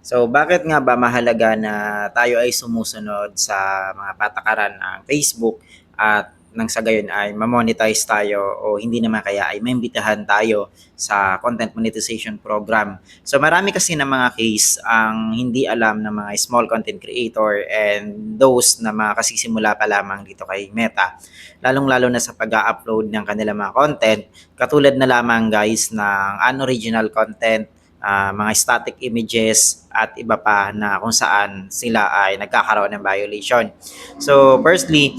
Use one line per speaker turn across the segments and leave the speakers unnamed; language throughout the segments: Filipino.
So, bakit nga ba mahalaga na tayo ay sumusunod sa mga patakaran ng Facebook at nang sa gayon ay ma-monetize tayo o hindi naman kaya ay maimbitahan tayo sa content monetization program. So marami kasi ng mga case ang hindi alam ng mga small content creator and those na mga kasisimula pa lamang dito kay Meta. Lalong-lalo na sa pag-upload ng kanilang mga content, katulad na lamang guys ng unoriginal content, mga static images at iba pa na kung saan sila ay nagkakaroon ng violation. So firstly,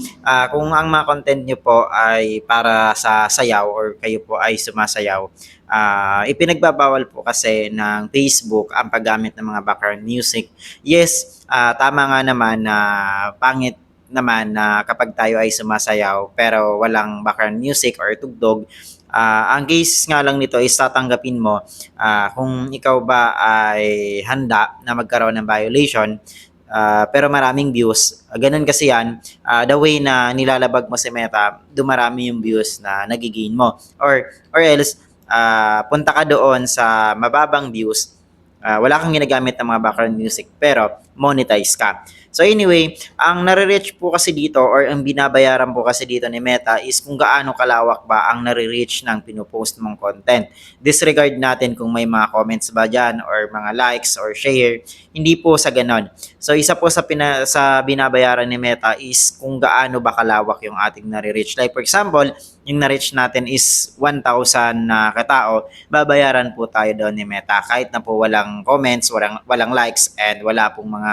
kung ang mga content nyo po ay para sa sayaw or kayo po ay sumasayaw, ipinagbabawal po kasi ng Facebook ang paggamit ng mga background music. Yes, tama nga naman na pangit naman na kapag tayo ay sumasayaw pero walang background music or tugtog. Ang case nga lang nito is tatanggapin mo kung ikaw ba ay handa na magkaroon ng violation, pero maraming views. Ganun kasi yan, the way na nilalabag mo si Meta, dumarami yung views na nagigain mo. Or else, punta ka doon sa mababang views, wala kang ginagamit ng mga background music, pero monetize ka. So anyway, ang nare-reach po kasi dito or ang binabayaran po kasi dito ni Meta is kung gaano kalawak ba ang nare-reach ng pinupost mong content. Disregard natin kung may mga comments ba dyan or mga likes or share. Hindi po sa ganon. So isa po sa binabayaran ni Meta is kung gaano ba kalawak yung ating nare-reach. Like for example, yung na-reach natin is 1,000 na katao, babayaran po tayo doon ni Meta kahit na po walang comments, walang likes and wala pong mga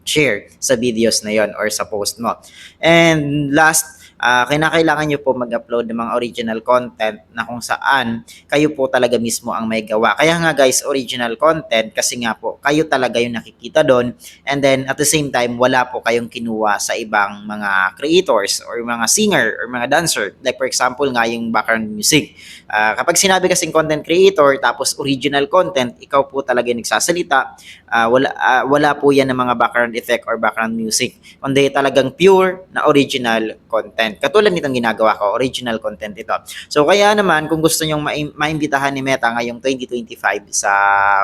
share sa videos na yon or sa post mo. And last, kinakailangan nyo po mag-upload ng mga original content na kung saan kayo po talaga mismo ang may gawa. Kaya nga guys, original content kasi nga po kayo talaga yung nakikita doon, and then at the same time wala po kayong kinuha sa ibang mga creators or mga singer or mga dancer. Like for example nga yung background music. Kapag sinabi kasing content creator tapos original content, ikaw po talaga yung nagsasalita, wala po yan ng mga background effect or background music, kundi talagang pure na original content. Katulad nitong ginagawa ko, original content ito. So kaya naman, kung gusto nyong maimbitahan ni Meta ngayong 2025 sa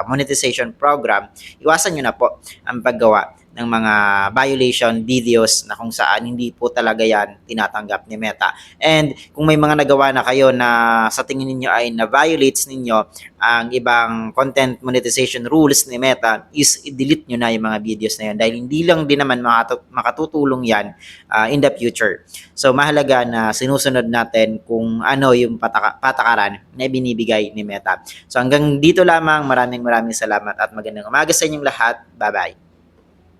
monetization program, iwasan nyo na po ang paggawa ng mga violation videos na kung saan hindi po talaga yan tinatanggap ni Meta. And kung may mga nagawa na kayo na sa tingin ninyo ay na-violates ninyo ang ibang content monetization rules ni Meta, is i-delete nyo na yung mga videos na yun dahil hindi lang din naman makatutulong yan in the future. So mahalaga na sinusunod natin kung ano yung patakaran na binibigay ni Meta. So hanggang dito lamang, maraming salamat at magandang umaga sa inyong lahat. Bye-bye.